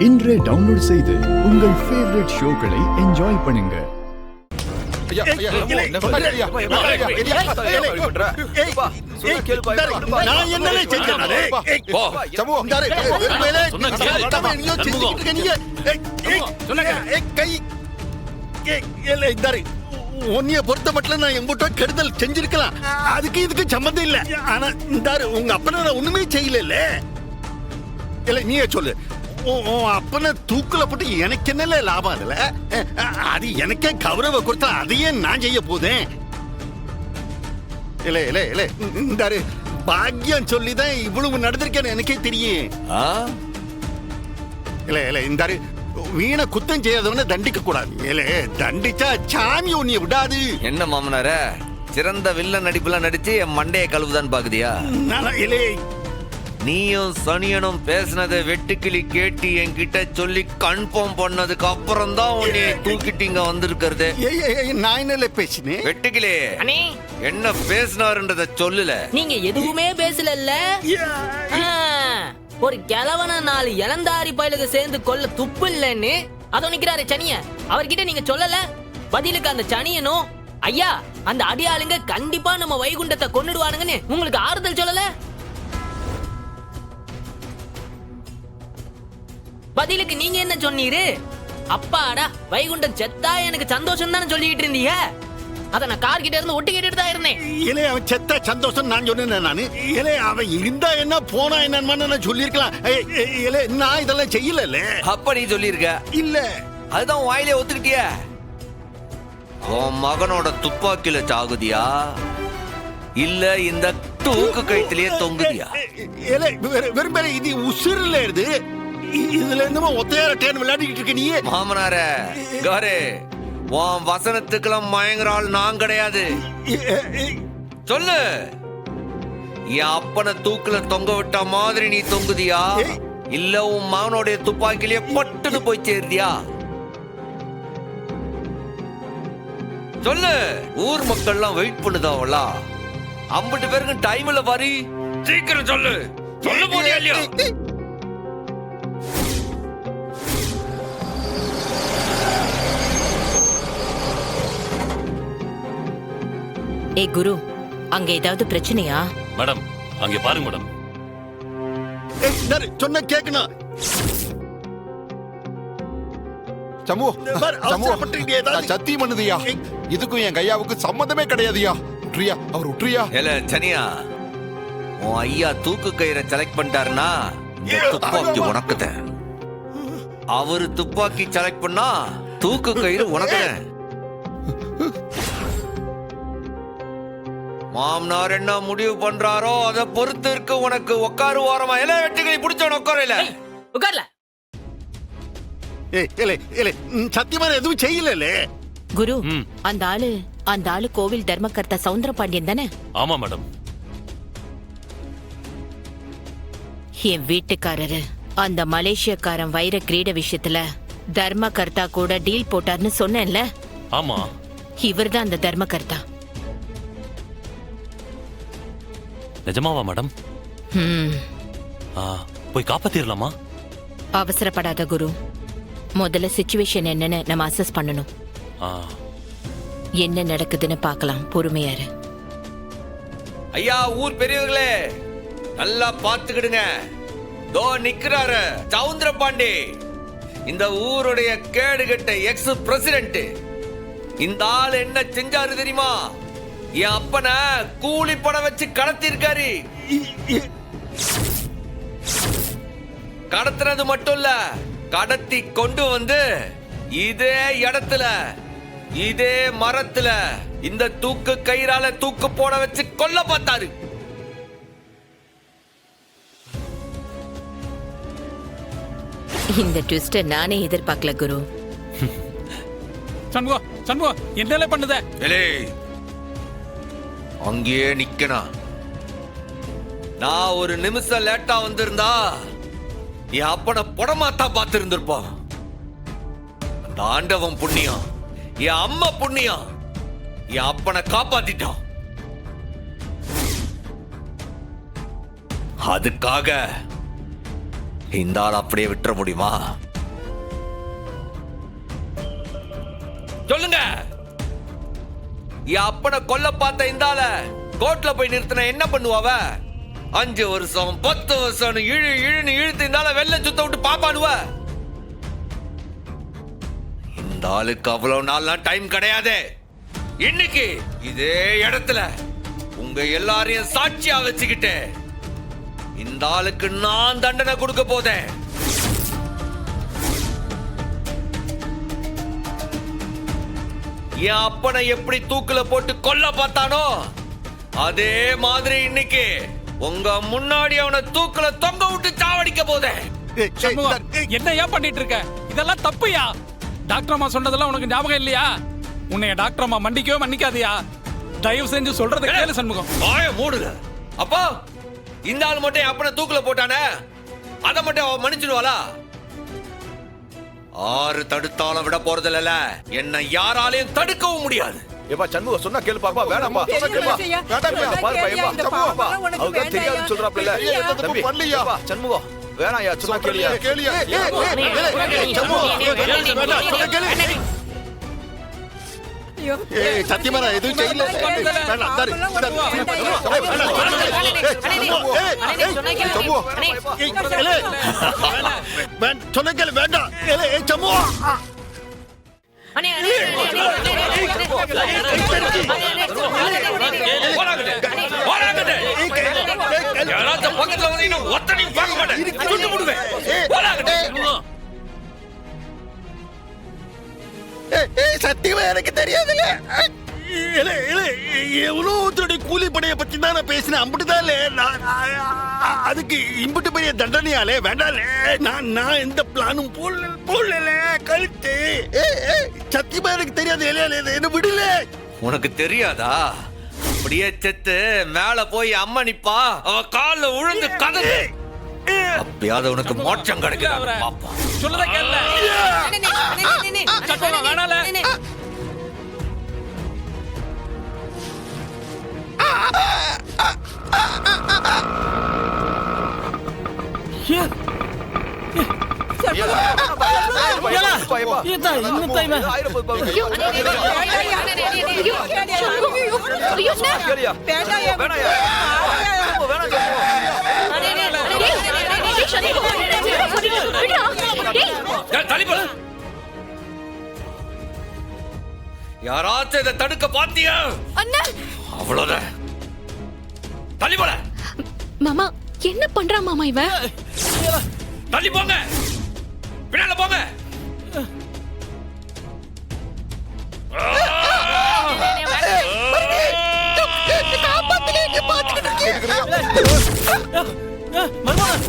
இன்றே டவுன்லோட் செய்து உங்கள் ஃபேவரட் ஷோக்களை என்ஜாய் பண்ணுங்க. உன்னைய பொறுத்த மட்டும் நான் எங்கிட்ட கெடுதல் செஞ்சிருக்கலாம், அதுக்கு இதுக்கு சம்பந்தம் இல்ல. ஆனா உங்க அப்பனை நான் ஒண்ணுமே செய்யல. இல்ல நீயே சொல்லு, அப்பனை தூக்குல போட்டு எனக்கு என்ன லாபம்? அதுல அது எனக்கே கௌரவ கொடுத்தா அதையே நான் செய்ய போதேன். இல்ல இல்ல இல்ல இந்த பாக்கியம் சொல்லிதான் இவ்வளவு நடந்திருக்கேன்னு எனக்கே தெரியும். இல்ல இல்ல இந்த வீண குத்தம் செய்யாதவன தண்டிக்க கூடாது. இல்ல தண்டிச்சா சாமி உன்னைய விடாது. என்ன மாமனார சிறந்த வில்லன் நடிப்புலாம் நடிச்சு என் மண்டைய கழுவுதான் பாக்குதியா? நீயும் சனியனும் பேசினதை வெட்டுக்கிளி கேட்டு என்கிட்ட சொல்லி கன்ஃபார்ம் பண்ணதுக்கு அப்புறம் தான் உன்னை தூக்கிட்டீங்க வந்திருக்கிறது. நான் என்ன பேசினேன்? வெட்டுக்கிளி என்ன பேசினாருன்றத சொல்லல. நீங்க எதுவுமே பேசல. ஒரு கிழவன 4 இளந்தாரி பயலுக்கு சேர்ந்து கொல்ல துப்பு இல்லன்னு அதோ நிக்கிறாரு சனிய. அவர்கிட்ட நீங்க சொல்லல. பதிலுக்கு அந்த சனியனும் ஐயா அந்த அடியாளுங்க கண்டிப்பா நம்ம வைகுண்டத்தை கொன்னுடுவானுங்கன்னு உங்களுக்கு ஆறுதல் சொல்லல. பதிலுக்கு நீங்க என்ன சொன்னீரு? அப்பாடா வைகுண்டம் செத்தா எனக்கு சந்தோஷம் தானே சொல்லிட்டு இருந்தீங்க. அத நான் கார் கிட்ட இருந்து ஒட்டி கேட்டுட்டு தான் இருந்தேன். இல்ல அவன் செத்த சந்தோஷம் நான் சொன்னேன். நானு இல்ல அவன் இருந்தா என்ன போனா என்னன்னு நான் சொல்லிருக்கலாம். இல்ல நான் இதெல்லாம் செய்யல. அப்ப நீ சொல்லிருக்க இல்ல, அதுதான் வாயிலே ஒத்துக்கிட்டிய. உன் மகனோட துப்பாக்கில சாகுதியா இல்ல இந்த தூக்கு கயிற்றிலேயே தொங்குதியா? வெறும் இது உசுறுல இருந்து இதுல இருந்துமா ஒத்தையார டேன் விளையாடிட்டு இருக்க நீ. மாமனார காரே உன் வசனத்துக்கெல்லாம் மயங்குற ஆள் நான் கிடையாது. சொல்லு, என் அப்பனை தூக்குல தொங்க விட்ட மாதிரி நீ தொங்குதியா இல்ல உன் மகனுடைய துப்பாக்கிலேயே பட்டுன்னு போய் சேருதியா? சொல்லு. ஊர் மக்கள்லாம் வெயிட் பண்ணுதாவளா? 50 பேருக்கு டைம்ல வரி சீக்கிரம் சொல்லு. சொல்ல போறியா இல்லையா? ஏ குரு, அங்க ஏதாவது பிரச்சனையா? மேடம் அங்க பாருங்க மேடம். சொன்ன கேக்கணும். சத்தியம் பண்ணுதியா, இதுக்கும் என் கையாவுக்கு சம்மந்தமே கிடையாதுயா. உட்ரியா, அவர் உட்ரியா. ஏல சனியா, உன் ஐயா தூக்கு கயிறை செலக்ட் பண்ணிட்டாருன்னா துப்பாக்கி உனக்குதான். அவரு துப்பாக்கி செலக்ட் பண்ணா தூக்கு கயிறு உனக்குதான். மாமனார் என்ன முடிவு பண்றாரோ அதை பொறுத்து இருக்கு உனக்கு. உட்காரு ஓரமா. எல்லாம் வெட்டுகளை பிடிச்சவன உட்காரல உட்கார்ல. சத்தியமா எதுவும் செய்யல. குரு, அந்த ஆளு கோவில் தர்மகர்த்தா சவுந்தர பாண்டியன் தானே? ஆமா மேடம். என் வீட்டுக்காரரு அந்த மலேசியக்காரன் வைர கிரீட விஷயத்துல தர்மகர்த்தா கூட டீல் போட்டார்னு சொன்னேன்ல. ஆமா, இவர்தான் அந்த தர்மகர்த்தா. நிஜமாவா மேடம்? போய் காப்பாத்திரலாமா? அவசரப்படாத குரு, முதல்ல சிச்சுவேஷன் என்னன்னு நம்ம அசஸ் பண்ணணும். என்ன நடக்குதுன்னு பார்க்கலாம், பொறுமையாரு. ஐயா ஊர் பெரியவர்களே நல்லா பாத்துக்கிடுங்க. தோ நிக்கிறாரு சவுந்தர பாண்டி, இந்த ஊருடைய கேடுகட்ட எக்ஸ் பிரசிடென்ட். இந்த ஆள் என்ன செஞ்சாரு தெரியுமா? என் அப்பனை கூலி படம் வச்சு கடத்திருக்காரு. கடத்துறது மட்டும் இல்ல, கடத்தி கொண்டு வந்து இதே இடத்துல இதே மரத்துல இந்த தூக்கு கயிறால தூக்கு போட வச்சு கொல்ல பார்த்தாரு. இந்த ட்விஸ்ட நானே எதிர்பார்க்கல குரு. சண்முகம் என்ன பண்ணுத? அங்கேயே நிக்கணும். நான் ஒரு நிமிஷம் லேட்டா வந்திருந்தா என் அப்பனை படமாத்தா பார்த்து இருந்திருப்போம். அந்த ஆண்டவன் புண்ணியம், என் அம்மா புண்ணியம், என் அப்பனை காப்பாத்திட்டான். அதுக்காக இந்த ஆள் அப்படியே விட்டுற முடியுமா? சொல்லுங்க. என் அப்பனை கொல்ல பார்த்த இந்தால கோர்ட்ல போய் நிறுத்தின என்ன பண்ணுவாவ? 5 வருஷம் 10 வருஷம் இழுன்னு இழுத்து இருந்தால வெள்ள சுத்த விட்டு பாப்பானுவ. இந்த ஆளுக்கு அவ்வளவு நாள்லாம் டைம் கிடையாது. இன்னைக்கு இதே இடத்துல உங்க எல்லாரையும் சாட்சியா வச்சுக்கிட்டு இந்த ஆளுக்கு நான் தண்டனை கொடுக்க போதேன். என் அப்பனை எப்படி தூக்குல போட்டு கொல்ல பார்த்தானோ அதே மாதிரி இன்னைக்கு உங்க முன்னாடி அவனை தூக்குல தொங்க விட்டு சாவடிக்க போதேன். சண்முகம், என்ன ஏன் பண்ணிட்டு இருக்க? இதெல்லாம் தப்புயா. டாக்டர் அம்மா சொன்னதெல்லாம் உனக்கு ஞாபகம் இல்லையா? உன்னைய டாக்டர் அம்மா மன்னிக்கவே மன்னிக்காதியா. தயவு செஞ்சு சொல்றதை கேளு சண்முகம். வாய மூடுங்க. அப்போ இந்த ஆள் மட்டும் என் அப்பனை தூக்குல போட்டானே, அதை மட்டும் அவ மன்னிச்சிடுவாளா? 6 தடுத்தாலும் விட போறது இல்ல. என்ன யாராலையும் தடுக்கவும் முடியாது. ஏப்பா சண்முகம் சொன்னா கேளுப்பாப்பா, வேணாம்ப்பா சொன்னா கேளுப்பா. வேண்டாம்ப்பா, பாருப்பா ஏப்பா சண்முகப்பா, அவங்க தெரியாதுன்னு சொல்றாப்ல. தம்பி பண்ணலையா? ஏப்பா, சண்முகம் வேணாயா, சொன்னா கேளியா. கேளியா? சத்தியமா நான் எதுவும் செய்யல. வேண்டாம், தரு, தரு. சொன்ன கேளு, வேண்டாம். சம்மு யாராச்சும் பக்கத்துல வந்தீங்கன்னா ஒத்தனையும் பார்க்க மாட்டேன். சுட்டு விடுவேன். சத்தியமா எனக்கு தெரியாதுல்ல. எவ்வளவு கூலி படைய பத்தி தான் நான் பேசினேன். அம்பிட்டுதான் அதுக்கு இம்பிட்டு பெரிய தண்டனையாலே வேண்டாலே. நான் எந்த பிளானும் போடல. கழுத்து சத்தியமா எனக்கு தெரியாது. என்ன விடல. உனக்கு தெரியாதா? அப்படியே செத்து மேல போய் அம்மா நிப்பா, அவ கால்ல விழுந்து கதறு. அப்பயாவது உனக்கு மோட்சம் கிடைக்குதா பாப்பா. சொல்லதை கேளு. சண்முகம் வேணால. யாராச்சும் இதை தடுக்க பாத்தியா? அவ்வளவுதான். தள்ளி போல. மாமா என்ன பண்றான் மாமா இவன்? தள்ளி போங்க, பின்னால போங்க. மருமகன்